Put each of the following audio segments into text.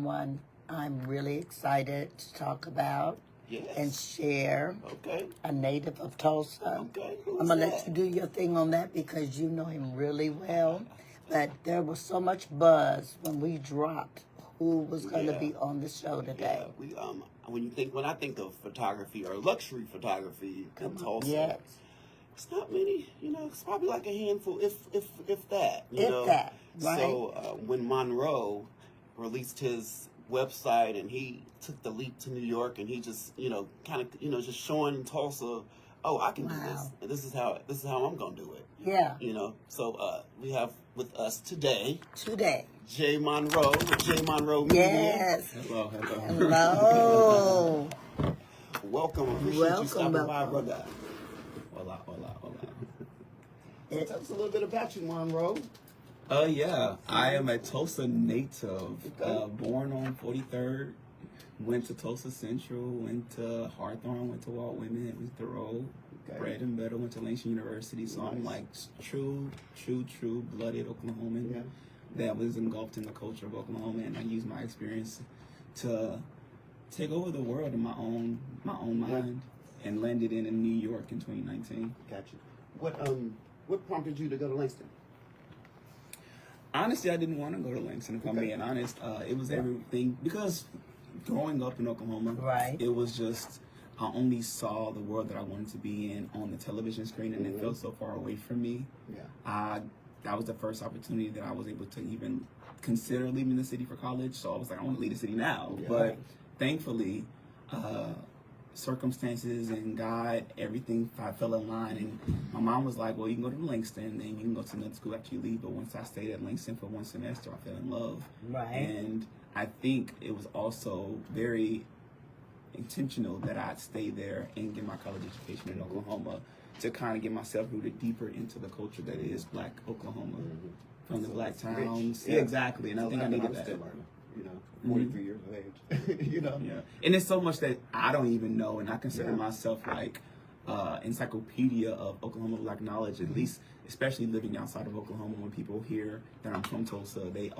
One I'm really excited to talk about and share. Okay. A native of Tulsa. Okay. I'm going to let you do your thing on that because you know him really well. But there was so much buzz when we dropped who was going to be on the show today. Yeah, when I think of photography or luxury photography in Tulsa, it's not many. It's probably like a handful, if that. That, right? So when Monroe released his website and he took the leap to New York and he just just showing Tulsa, oh, I can do this, and this is how I'm gonna do it. Yeah. So we have with us today Jay Monroe with Jay Monroe Media. Yes. Hello. Welcome. Appreciate you stopping by, brother. Hola. Tell us a little bit about you, Monroe. Yeah, I am a Tulsa native, born on 43rd, went to Tulsa Central, went to Hawthorne, went to Walt Whitman, went to Thoreau, bred and better, went to Langston University, so I'm like true blooded Oklahoman that was engulfed in the culture of Oklahoma, and I use my experience to take over the world in my own mind, and landed in New York in 2019. Gotcha. What prompted you to go to Langston? Honestly, I didn't want to go to Langston, if I'm being honest. It was everything, because growing up in Oklahoma, it was just, I only saw the world that I wanted to be in on the television screen, and it felt so far away from me. That was the first opportunity that I was able to even consider leaving the city for college, so I was like, I want to leave the city now. But thankfully, circumstances and God, everything fell in line, and my mom was like, well, you can go to Langston and you can go to another school after you leave. But once I stayed at Langston for one semester, I fell in love. And I think it was also very intentional that I'd stay there and get my college education in Oklahoma to kind of get myself rooted deeper into the culture that is Black Oklahoma, from the Black towns. Exactly, and I think I needed that. 43 years of age, And it's so much that I don't even know, and I consider myself like encyclopedia of Oklahoma Black knowledge, at least, especially living outside of Oklahoma. When people hear that I'm from Tulsa, it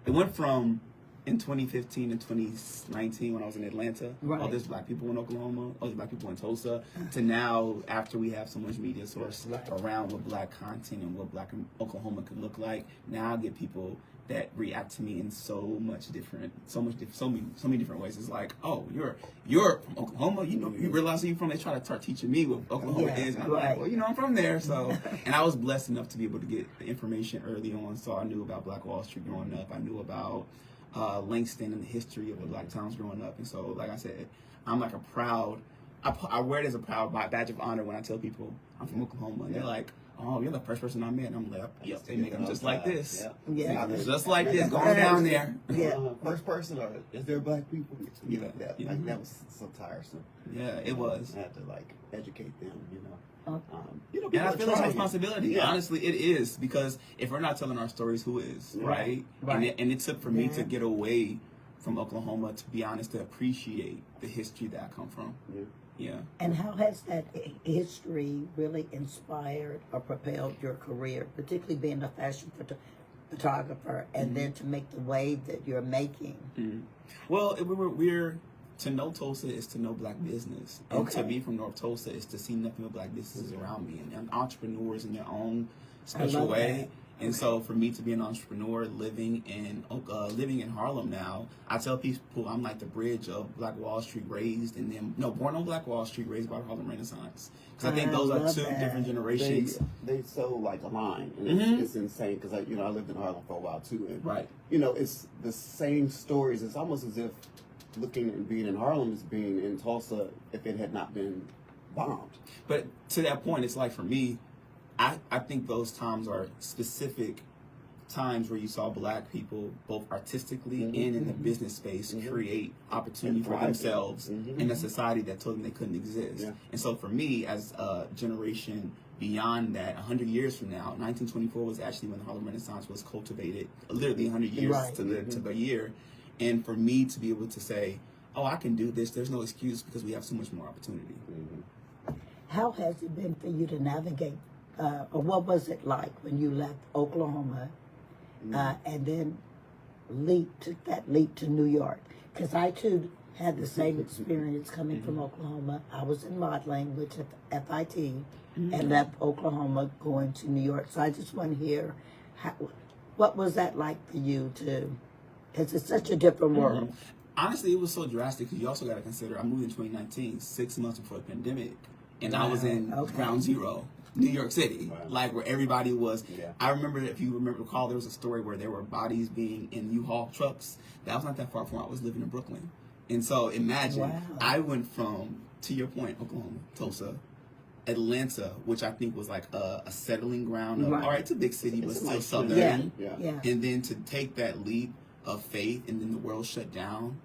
went from, in 2015 and 2019 when I was in Atlanta, oh, there's Black people in Oklahoma, oh, there's Black people in Tulsa, to now, after we have so much media source around what Black content and what Black Oklahoma could look like, now I get people that react to me in so many different ways. It's like, oh, you're from Oklahoma, you realize where you're from. They try to start teaching me what Oklahoma is, and I'm like, well, I'm from there. So, and I was blessed enough to be able to get the information early on. So I knew about Black Wall Street growing up. I knew about Langston and the history of the Black towns growing up. And so, like I said, I'm like I wear it as a proud badge of honor when I tell people I'm from Oklahoma, and they're like, oh, you're the first person I met. And I'm like, yep, they make them just like this. Just like this, going down there. First person, or is there Black people? That was so tiresome. Yeah, it was. I had to educate them, And I feel it's a responsibility. Honestly, it is, because if we're not telling our stories, who is, right? And it took for me to get away from Oklahoma, to be honest, to appreciate the history that I come from. And how has that history really inspired or propelled your career, particularly being a fashion photographer, and then to make the wave that you're making? Well, we're to know Tulsa is to know Black business, and to be from North Tulsa is to see nothing but Black businesses around me, and entrepreneurs in their own special way. And so for me to be an entrepreneur living in Harlem now, I tell people I'm like the bridge of Black Wall Street, born on Black Wall Street, raised by the Harlem Renaissance. Because I think those are two different generations. They so aligned, and it's insane, because I lived in Harlem for a while too, and it's the same stories. It's almost as if looking and being in Harlem is being in Tulsa if it had not been bombed. But to that point, it's like, for me, I think those times are specific times where you saw Black people, both artistically and in the business space, create opportunity for themselves in a society that told them they couldn't exist. And so for me, as a generation beyond that, 100 years from now, 1924 was actually when the Harlem Renaissance was cultivated, literally 100 years to the year. And for me to be able to say, oh, I can do this, there's no excuse, because we have so much more opportunity. How has it been for you to navigate, or what was it like when you left Oklahoma and then took that leap to New York? Because I too had the same experience coming from Oklahoma. I was in modeling, which is FIT, and left Oklahoma going to New York. So I just want to hear, what was that like for you to, because it's such a different world. Honestly, it was so drastic because you also got to consider I moved in 2019, 6 months before the pandemic, and I was in ground zero, New York City, like where everybody was. I remember, if you recall, there was a story where there were bodies being in U-Haul trucks. That was not that far from where I was living in Brooklyn. And so imagine, I went from, to your point, Oklahoma, Tulsa, Atlanta, which I think was like a settling ground. All right, it's a big city, but still southern. And then to take that leap of faith, and then the world shut down.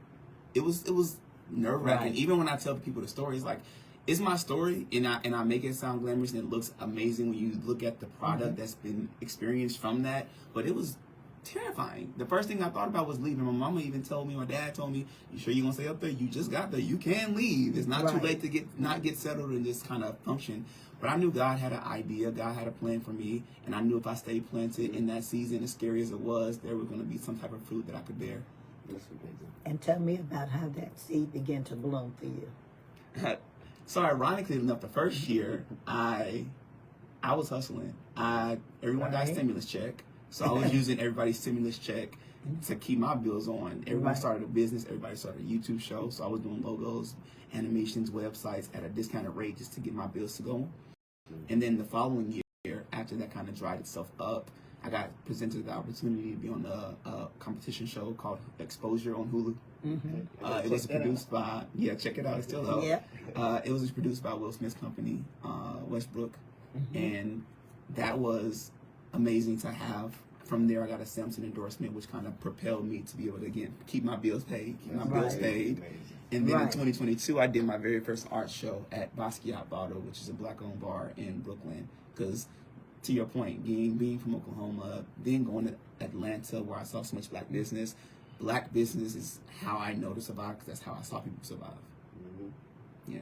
It was nerve wracking. Even when I tell people the stories, like, it's my story, and I make it sound glamorous, and it looks amazing when you look at the product that's been experienced from that. But it was terrifying. The first thing I thought about was leaving. My mama even told me, my dad told me, "You sure you're gonna stay up there? You just got there. You can leave. It's not too late to get settled and just kind of function." But I knew God had an idea, God had a plan for me, and I knew if I stayed planted in that season, as scary as it was, there was going to be some type of fruit that I could bear. And tell me about how that seed began to bloom for you. So ironically enough, the first year, I was hustling. Everyone got a stimulus check, so I was using everybody's stimulus check to keep my bills on. Everyone started a business, everybody started a YouTube show, so I was doing logos, animations, websites at a discounted rate just to get my bills to go. And then the following year, after that kind of dried itself up, I got presented the opportunity to be on a competition show called Exposure on Hulu. It was produced by, check it out, it's still up. It was produced by Will Smith's company, Westbrook. And that was amazing to have. From there, I got a Samsung endorsement, which kind of propelled me to be able to, again, keep my bills paid. And then in 2022, I did my very first art show at Basquiat Bottle, which is a black-owned bar in Brooklyn. Because, to your point, being from Oklahoma, then going to Atlanta, where I saw so much black business is how I know to survive, because that's how I saw people survive. Yeah.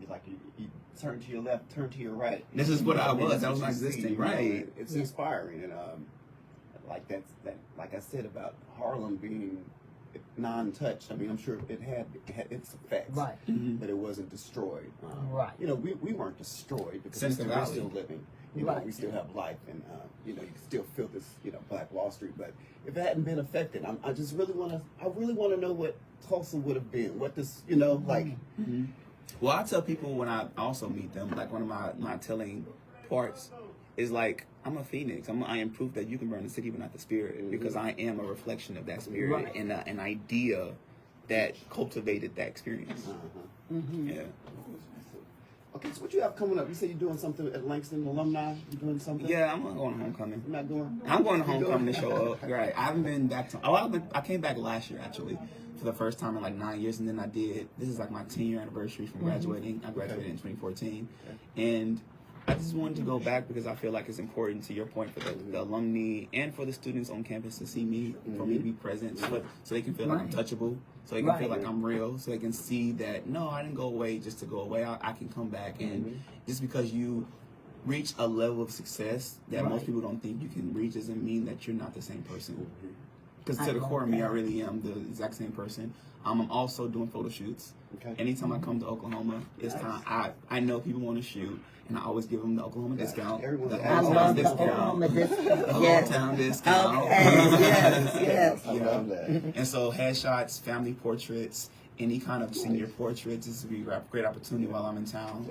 Like you turn to your left, turn to your right. This is what I was. That was my existing, right? It's inspiring, and like like I said about Harlem being non-touched. I mean, I'm sure it had its effects, but it wasn't destroyed. You know, we weren't destroyed because we're still living. You know, we still have life, and you know, you can still feel this, you know, Black Wall Street. But if it hadn't been affected, I just really want to know what Tulsa would have been. What this, you know, like. Well, I tell people when I also meet them, like one of my telling parts is like, I'm a phoenix. I am proof that you can burn the city but not the spirit, because I am a reflection of that spirit and an idea that cultivated that experience. Yeah. Okay, so what you have coming up? You said you're doing something at Langston alumni. You doing something? Yeah, I'm going to homecoming. You're not going? I'm going to homecoming to show up. Right. I haven't been back to. I came back last year actually, for the first time in like 9 years, and then this is like my 10-year anniversary from graduating. I graduated in 2014, and I just wanted to go back because I feel like it's important, to your point, for the alumni and for the students on campus to see me, for me to be present, so they can feel like I'm touchable, so they can feel like I'm real, so they can see that, no, I didn't go away just to go away. I can come back, and just because you reach a level of success that most people don't think you can reach doesn't mean that you're not the same person. Because to the core of me, I really am the exact same person. I'm also doing photo shoots. Anytime I come to Oklahoma, it's time. I know people want to shoot, and I always give them the Oklahoma discount. I love the Oklahoma discount. Hometown discount. Yes. I love that. And so headshots, family portraits, any kind of senior portraits, this would be a great opportunity while I'm in town.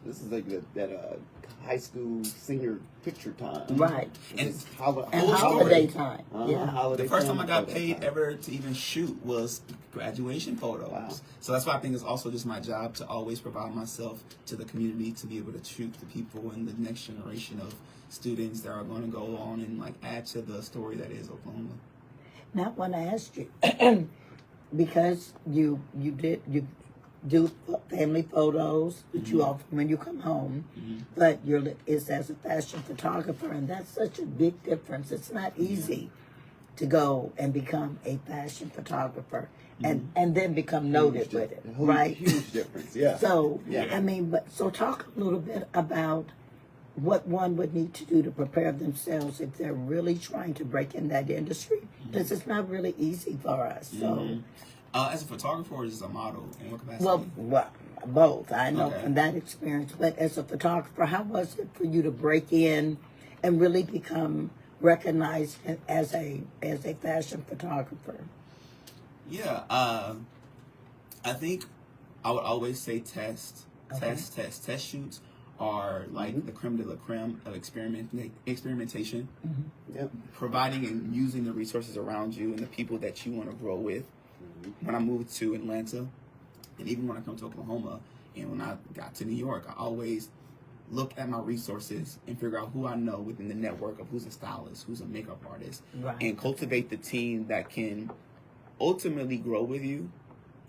This is like that high school senior picture time. Right. And holiday time. The first time I got paid ever to even shoot was graduation photos. So that's why I think it's also just my job to always provide myself to the community, to be able to shoot the people in the next generation of students that are going to go on and like add to the story that is Oklahoma. Now I want to ask you, because you do family photos that you offer when you come home, but it's as a fashion photographer, and that's such a big difference. It's not easy to go and become a fashion photographer and then become noted with it, right? Huge difference, yeah. So, I mean, so talk a little bit about what one would need to do to prepare themselves if they're really trying to break in that industry, because it's not really easy for us. So, as a photographer or as a model, in what capacity? well, both. I know Okay. from that experience. But as a photographer, how was it for you to break in and really become recognized as a fashion photographer? Yeah, I think I would always say test shoots are like the creme de la creme of experimentation. Yep. Providing and using the resources around you and the people that you want to grow with. When I moved to Atlanta, and even when I come to Oklahoma, and when I got to New York, I always look at my resources and figure out who I know within the network of who's a stylist, who's a makeup artist, and cultivate the team that can ultimately grow with you.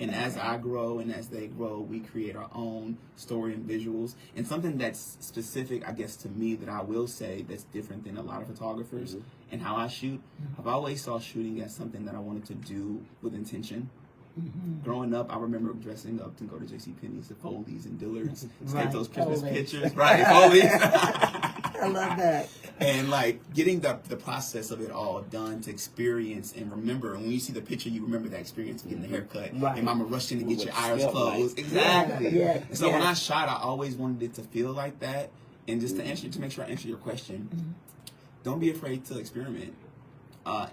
And as I grow and as they grow, we create our own story and visuals. And something that's specific, I guess, to me that I will say that's different than a lot of photographers and how I shoot. I've always saw shooting as something that I wanted to do with intention. Growing up, I remember dressing up to go to JCPenney's, the Foley's and Dillard's, to take those Christmas pictures. Right, Foley's. I love that. And like getting the process of it all done to experience and remember. And when you see the picture, you remember that experience of getting the haircut. And mama rushed in to get your eyes closed. Exactly. Yeah. And so when I shot, I always wanted it to feel like that. And just to make sure I answer your question, don't be afraid to experiment.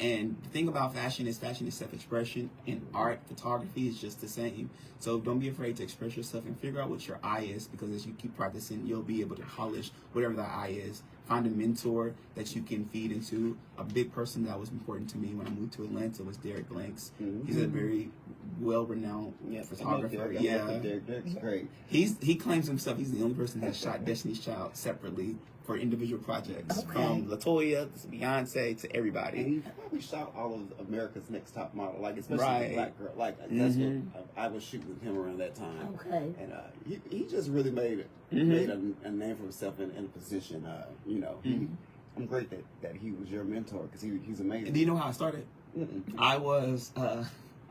And the thing about fashion is self-expression, and art, photography is just the same. So don't be afraid to express yourself and figure out what your eye is, because as you keep practicing, you'll be able to polish whatever that eye is. Find a mentor that you can feed into. A big person that was important to me when I moved to Atlanta was Derek Blanks. He's a very well-renowned photographer. Derek's great. He claims himself he's the only person that shot Destiny's Child separately for individual projects, from LaToya to Beyonce to everybody. And he probably shot all of America's Next Top Model, like especially the black girl. Like that's what I was shooting with him around that time. Okay. And he just really made a name for himself in a position. I'm great that he was your mentor, because he's amazing. And do you know how I started? I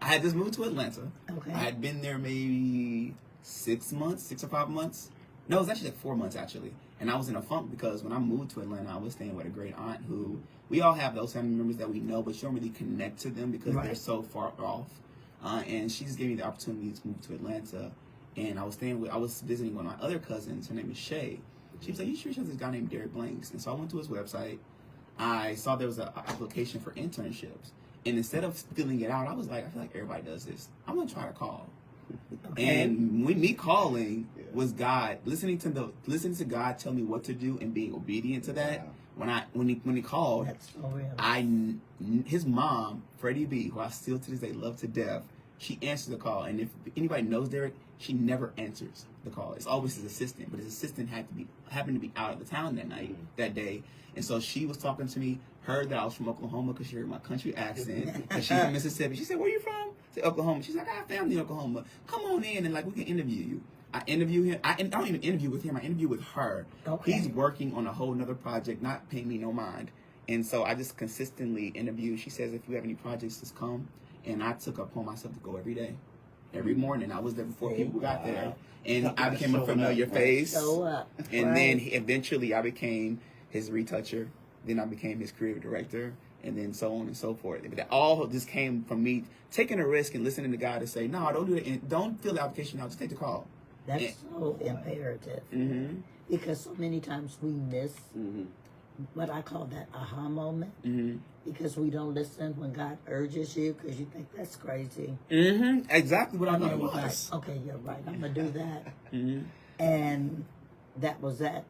had just moved to Atlanta. Okay. I had been there maybe 6 or 5 months. No, it was actually like 4 months actually. And I was in a funk because when I moved to Atlanta, I was staying with a great aunt who, we all have those family members that we know, but you don't really connect to them because they're so far off. And she just gave me the opportunity to move to Atlanta. And I was visiting one of my other cousins. Her name is Shay. She was like, "You sure you have this guy named Derek Blanks?" And so I went to his website. I saw there was an application for internships. And instead of filling it out, I was like, I feel like everybody does this. I'm going to try to call. And me calling was God, listening to God tell me what to do and being obedient to that. When he called, That's so real. His mom, Freddie B, who I still to this day love to death, she answered the call. And if anybody knows Derek, she never answers the call. It's always his assistant, but his assistant happened to be out of the town that day. And so she was talking to me, heard that I was from Oklahoma because she heard my country accent. And she's from Mississippi. She said, "Where you from?" I said, "Oklahoma." She's like, "I have family in Oklahoma. Come on in and like we can interview you." I interview him. I don't even interview with him. I interview with her. Okay. He's working on a whole nother project, not paying me no mind. And so I just consistently interview. She says, "If you have any projects, just come." And I took upon myself to go every day. Every morning. I was there before people got there. And I became a familiar face. And then eventually I became his retoucher. Then I became his creative director. And then so on and so forth. But that all just came from me taking a risk and listening to God to say, "No, don't do it. And don't fill the application out. Just take the call." That's so imperative. Because so many times we miss what I call that aha moment. Because we don't listen when God urges you, because you think that's crazy. Exactly what I thought it was. was. Like, okay, you're right. I'm gonna do that. And that was that.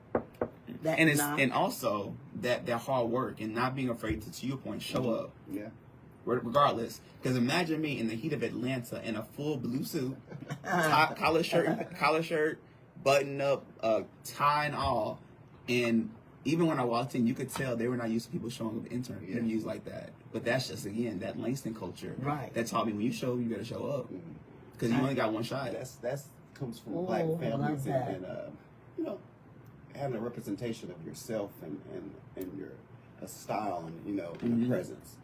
And also that hard work and not being afraid to your point, show up. Yeah. Regardless, because imagine me in the heat of Atlanta in a full blue suit, collar shirt, button up, tie and all, and even when I walked in, you could tell they were not used to people showing up interviews like that. But that's just, again, that Langston culture that taught me when you show up, you got to show up, because you only got one shot. That's comes from black families and having a representation of yourself and your style and and a presence.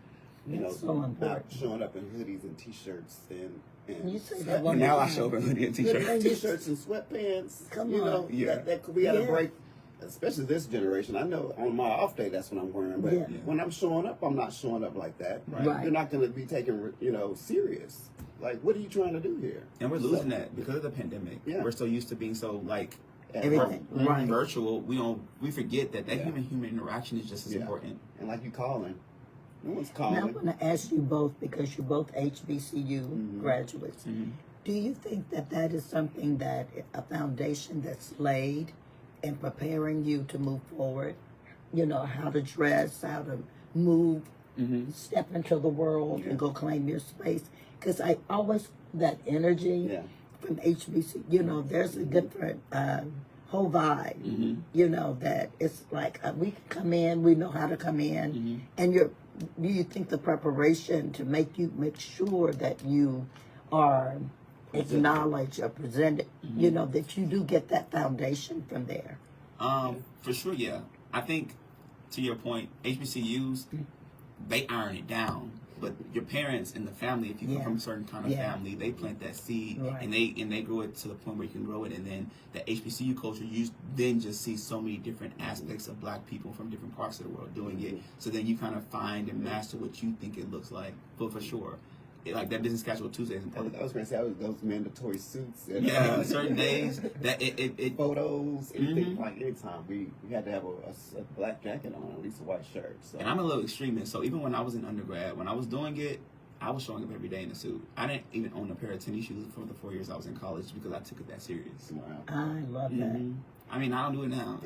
So important. Not showing up in hoodies and t-shirts and you say that now I show up in hoodie and t-shirts. T-shirts and sweatpants. Come on. We got to break especially this generation. I know on my off day that's what I'm wearing, but when I'm showing up, I'm not showing up like that. Right. You're not going to be taken, serious. Like, what are you trying to do here? And we're losing that because of the pandemic. Yeah. We're so used to being so like Everything. Right. virtual. We forget that human interaction is just as important. And like you calling, no one's calling. Now I'm going to ask you both, because you're both HBCU graduates. Do you think that is something that a foundation that's laid in preparing you to move forward? You know, how to dress, how to move, step into the world and go claim your space. Because I always, that energy from HBC, there's a different whole vibe, that it's like we can come in, we know how to come in. And do you think the preparation to make sure that you are acknowledged or presented, that you do get that foundation from there? For sure, yeah. I think, to your point, HBCUs, they iron it down. But your parents and the family, if you come from a certain kind of family, they plant that seed and they grow it to the point where you can grow it. And then the HBCU culture, you then just see so many different aspects of Black people from different parts of the world doing it. So then you kind of find and master what you think it looks like. But for sure, like that business casual Tuesday is important. I was going to say those mandatory suits. And certain days that it photos, anything like anytime we had to have a black jacket on, at least a white shirt. So. And I'm a little extremist, so even when I was in undergrad, when I was doing it, I was showing up every day in a suit. I didn't even own a pair of tennis shoes for the 4 years I was in college because I took it that serious. Wow. I love that. I mean, I don't do it now.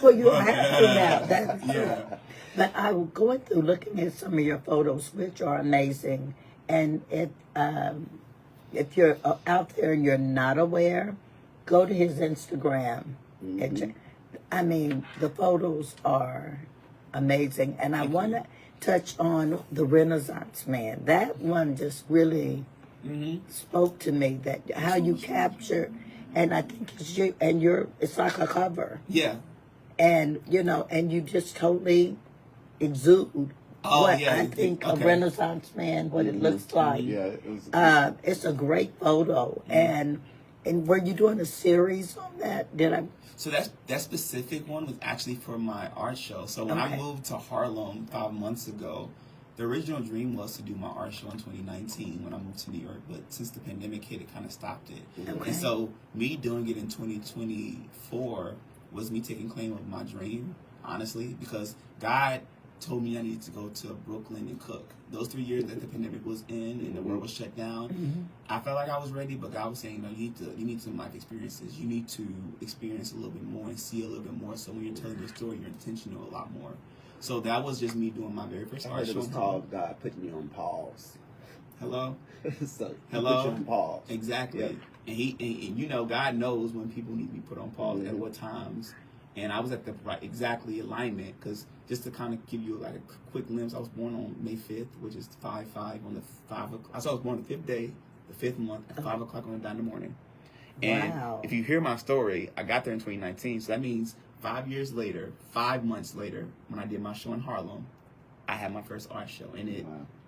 Well, you don't have to now. That's true. But I was going through looking at some of your photos, which are amazing. And if you're out there and you're not aware, go to his Instagram. I mean, the photos are amazing. And I want to touch on the Renaissance Man. That one just really spoke to me, that how you capture, and I think it's you, and it's like a cover. Yeah. And, and you just totally exude I think a Renaissance Man, what it looks like. Yeah, it's a great photo. And were you doing a series on that? So that specific one was actually for my art show. So when I moved to Harlem 5 months ago, the original dream was to do my art show in 2019 when I moved to New York, but since the pandemic hit, it kind of stopped it. And so me doing it in 2024 was me taking claim of my dream, honestly, because God told me I needed to go to Brooklyn and cook. Those 3 years that the pandemic was in and the world was shut down, I felt like I was ready, but God was saying, no, you need some life experiences. You need to experience a little bit more and see a little bit more. So when you're telling your story, you're intentional a lot more. So that was just me doing my very first art show. It was called God putting you on pause. Hello? So hello? Put you on pause. Exactly. Yep. And God knows when people need to be put on pause at what times. And I was at the exactly alignment, because just to kind of give you like a quick glimpse, I was born on May 5th, which is 5/5 on the 5 o'clock. So I was born the 5th day, the 5th month at 5 o'clock on the dot in the morning. And if you hear my story, I got there in 2019, so that means 5 years later, 5 months later, when I did my show in Harlem, I had my first art show. And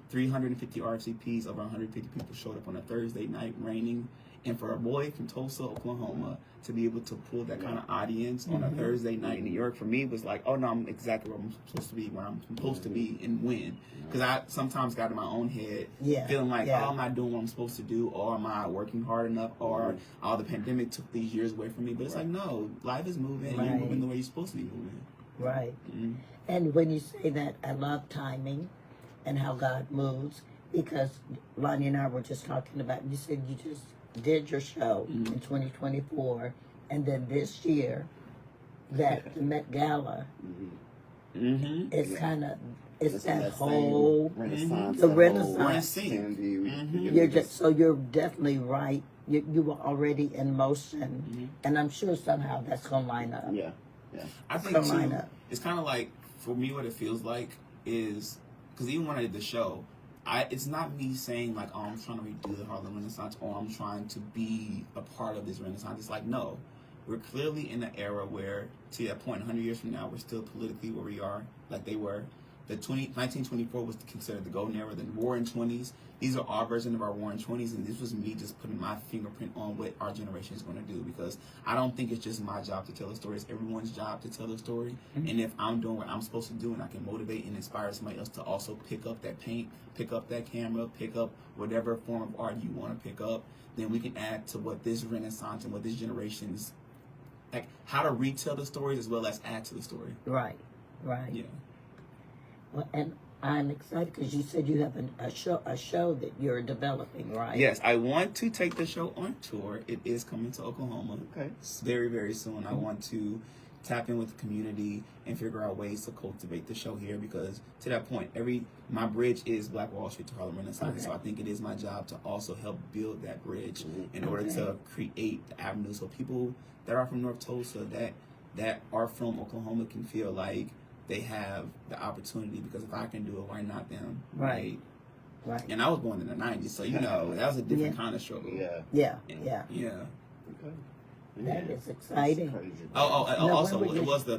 350 RFCPs, over 150 people showed up on a Thursday night, raining. And for a boy from Tulsa, Oklahoma, to be able to pull that kind of audience on a Thursday night in New York, for me was like, oh no, I'm exactly where I'm supposed to be, where I'm supposed to be and win. Because I sometimes got in my own head, feeling like, oh, I'm not doing what I'm supposed to do, or am I working hard enough, or the pandemic took these years away from me. But it's like, no, life is moving, and you're moving the way you're supposed to be moving. Right. And when you say that, I love timing and how God moves, because Lonnie and I were just talking about, you said you just did your show in 2024, and then this year, that the Met Gala, it's kind of, it's that whole Renaissance, the Renaissance. You're definitely right. You were already in motion, and I'm sure somehow that's gonna line up. Yeah. I think too, it's kind of like, for me, what it feels like is, because even when I did the show, it's not me saying like, oh, I'm trying to redo the Harlem Renaissance, or I'm trying to be a part of this Renaissance. It's like, no, we're clearly in an era where, to that point, 100 years from now, we're still politically where we are, like they were. The 1924 was considered the golden era. The Roaring 20s. These are our version of our Roaring 20s, and this was me just putting my fingerprint on what our generation is going to do, because I don't think it's just my job to tell a story. It's everyone's job to tell a story. Mm-hmm. And if I'm doing what I'm supposed to do and I can motivate and inspire somebody else to also pick up that paint, pick up that camera, pick up whatever form of art you want to pick up, then we can add to what this renaissance and what this generation's, like, how to retell the stories as well as add to the story. Right, right. Yeah. Well, and I'm excited because you said you have a show that you're developing, right? Yes, I want to take the show on tour. It is coming to Oklahoma. Okay. Very, very soon. I want to tap in with the community and figure out ways to cultivate the show here, because to that point, my bridge is Black Wall Street to Harlem Renaissance. Okay. So I think it is my job to also help build that bridge in order to create the avenue so people that are from North Tulsa, that are from Oklahoma, can feel like they have the opportunity, because if I can do it, why not them? Right. Right. And I was born in the 90s, so that was a different kind of struggle. Yeah. Okay. That is exciting. Also, it was the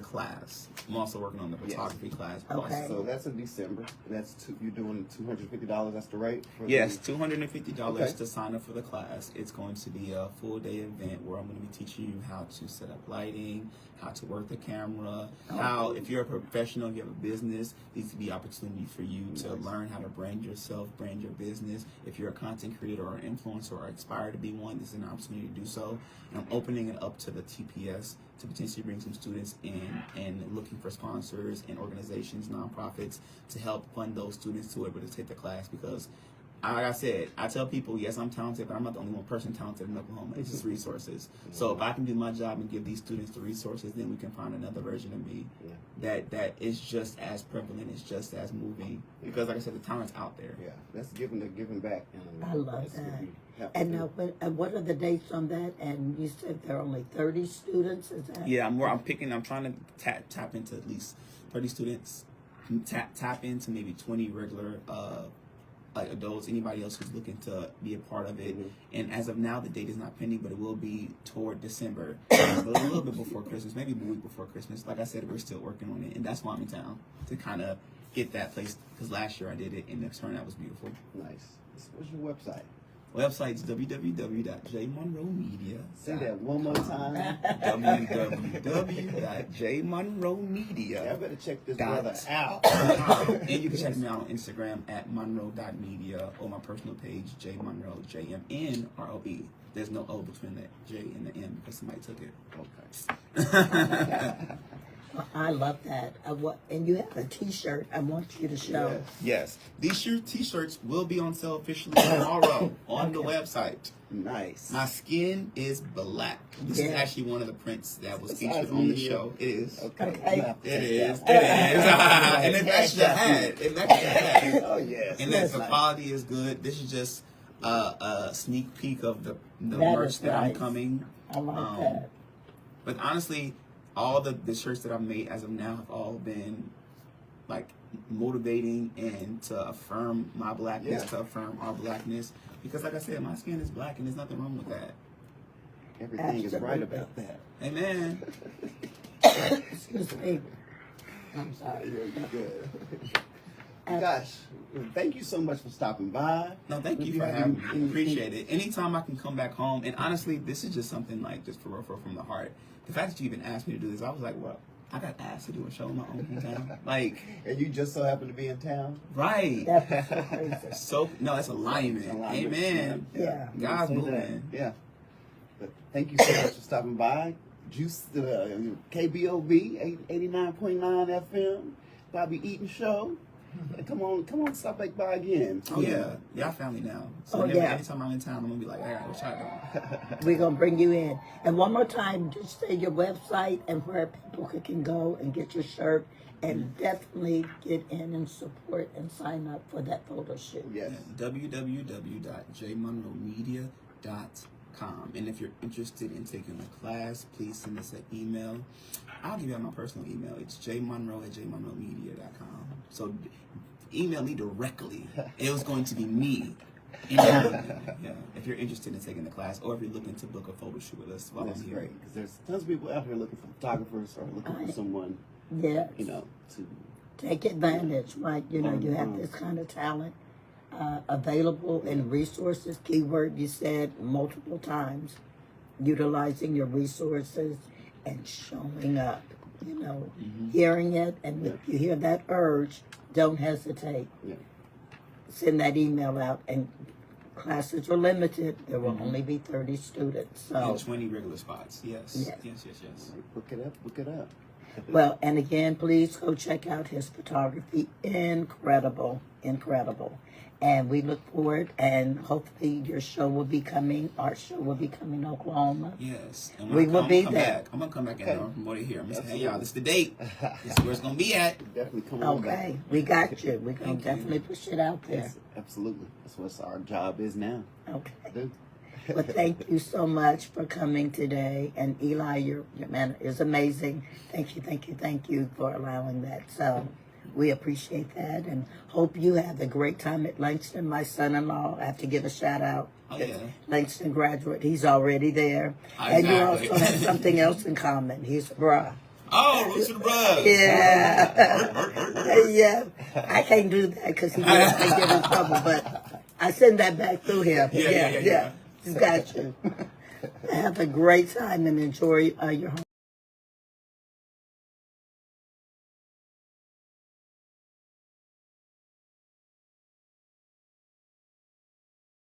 class. I'm also working on the photography class. Okay. So that's in December. You're doing $250. That's the rate. Yes, $250 to sign up for the class. It's going to be a full day event where I'm going to be teaching you how to set up lighting, how to work the camera, how, if you're a professional, you have a business, needs to be opportunity for you to learn how to brand yourself, brand your business. If you're a content creator or an influencer or aspire to be one, this is an opportunity to do so. And I'm opening it up to the TPS to potentially bring some students in and looking for sponsors and organizations, nonprofits, to help fund those students to be able to take the class, because like I said, I tell people, yes, I'm talented, but I'm not the only one person talented in Oklahoma. It's just resources. So if I can do my job and give these students the resources, then we can find another version of me that is just as prevalent, is just as moving. Because like I said, the talent's out there. Yeah, that's giving back. I love that. And now, what are the dates on that? And you said there are only 30 students. Is that? Yeah, I'm trying to tap into at least 30 students. Tap into maybe 20 regular like adults, anybody else who's looking to be a part of it. And as of now, the date is not pending, but it will be toward December, a little bit before Christmas, maybe a week before Christmas. Like I said, we're still working on it, and that's why I'm in town, to kind of get that place, because last year I did it, and the turnout was beautiful. Nice. What's your website? Website's www.jmonroemedia. Say that one more time. www.jmonroemedia. I better check this brother out. And you can check me out on Instagram at monroe.media, or my personal page, jmonroe, JMNROE. There's no O between the J and the N because somebody took it. Okay. I love that. And you have a T-shirt. I want you to show. Yes. These T-shirts will be on sale officially tomorrow on the website. Nice. My skin is black. This is actually one of the prints that was featured on the show. It is. Okay. It is. And it matched the hat. Oh, yes. And the quality is good. This is just a sneak peek of the merch that I'm coming. I like that. But honestly, all the shirts that I've made as of now have all been like motivating and to affirm my blackness, to affirm our blackness. Because like I said, my skin is black and there's nothing wrong with that. Everything is right about that. Amen. Excuse me. I'm sorry. You're good. Gosh, thank you so much for stopping by. No, thank you for having me. Appreciate it. Anytime I can come back home, and honestly, this is just something like just for real, from the heart. The fact that you even asked me to do this, I was like, well, I got asked to do a show in my own hometown. Like, and you just so happen to be in town? Right. That's no, that's alignment. Amen. Yeah. God's moving. Yeah. But thank you so much for stopping by. Juice KBOB 89.9 FM, Bobby Eaton Show. Come on, stop back by again. Oh yeah, y'all family now. So anytime I'm in town, I'm gonna be like, I gotta go check. We're gonna bring you in. And one more time, just say your website and where people can go and get your shirt, and definitely get in and support and sign up for that photo shoot. Yes. www.jmonroemedia.com. And if you're interested in taking a class, please send us an email. I'll give you my personal email. It's jmonroe@jmonroemedia.com. So email me directly. It was going to be me. If you're interested in taking the class, or if you're looking to book a photo shoot with us while I'm here. Great, because there's tons of people out here looking for photographers or looking for someone Yes. you know, to Take advantage, right? You know, you have this kind of talent available and resources. Keyword you said multiple times, utilizing your resources and showing up. You know, hearing it, and if you hear that urge, don't hesitate. Yeah. Send that email out, and classes are limited. There will only be 30 students. So And 20 regular spots. Yes. Yes. Yes. Book it up. Book it up. well, and again, please go check out his photography. Incredible. And we look forward, and hopefully your show will be coming. Our show will be coming to Oklahoma. Yes. And We will be come there. Back. I'm gonna come back and promote it here. I'm gonna say, hey y'all, this is the date. This is where it's gonna be at. Definitely come on back. Okay, we got you. We're gonna Thank you. definitely push it out there. Yes, absolutely. That's what our job is now. Okay. Do. Well, thank you so much for coming today. And Eli, your manner is amazing. Thank you for allowing that. So we appreciate that, and hope you have a great time at Langston. My son-in-law, I have to give a shout out. Oh, yeah. Langston graduate. He's already there. Exactly. And you also have something else in common. He's a bruh. Oh, Roots to the Bruh. Yeah. Yeah. I can't do that because he gets me get in trouble, but I send that back through him. Yeah. He's got you. Have a great time and enjoy your home.